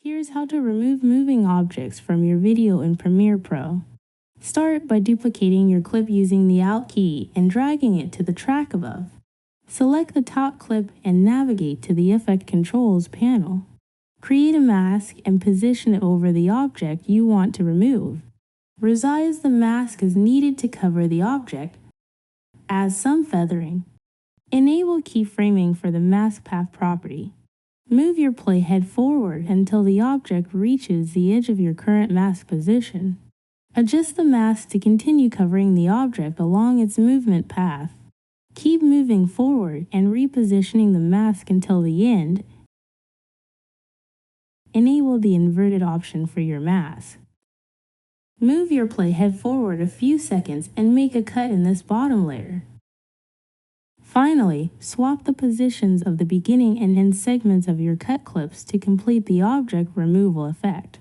Here's how to remove moving objects from your video in Premiere Pro. Start by duplicating your clip using the Alt key and dragging it to the track above. Select the top clip and navigate to the Effect Controls panel. Create a mask and position it over the object you want to remove. Resize the mask as needed to cover the object. Add some feathering. Enable keyframing for the mask path property. Move your playhead forward until the object reaches the edge of your current mask position. Adjust the mask to continue covering the object along its movement path. Keep moving forward and repositioning the mask until the end. Enable the inverted option for your mask. Move your playhead forward a few seconds and make a cut in this bottom layer. Finally, swap the positions of the beginning and end segments of your cut clips to complete the object removal effect.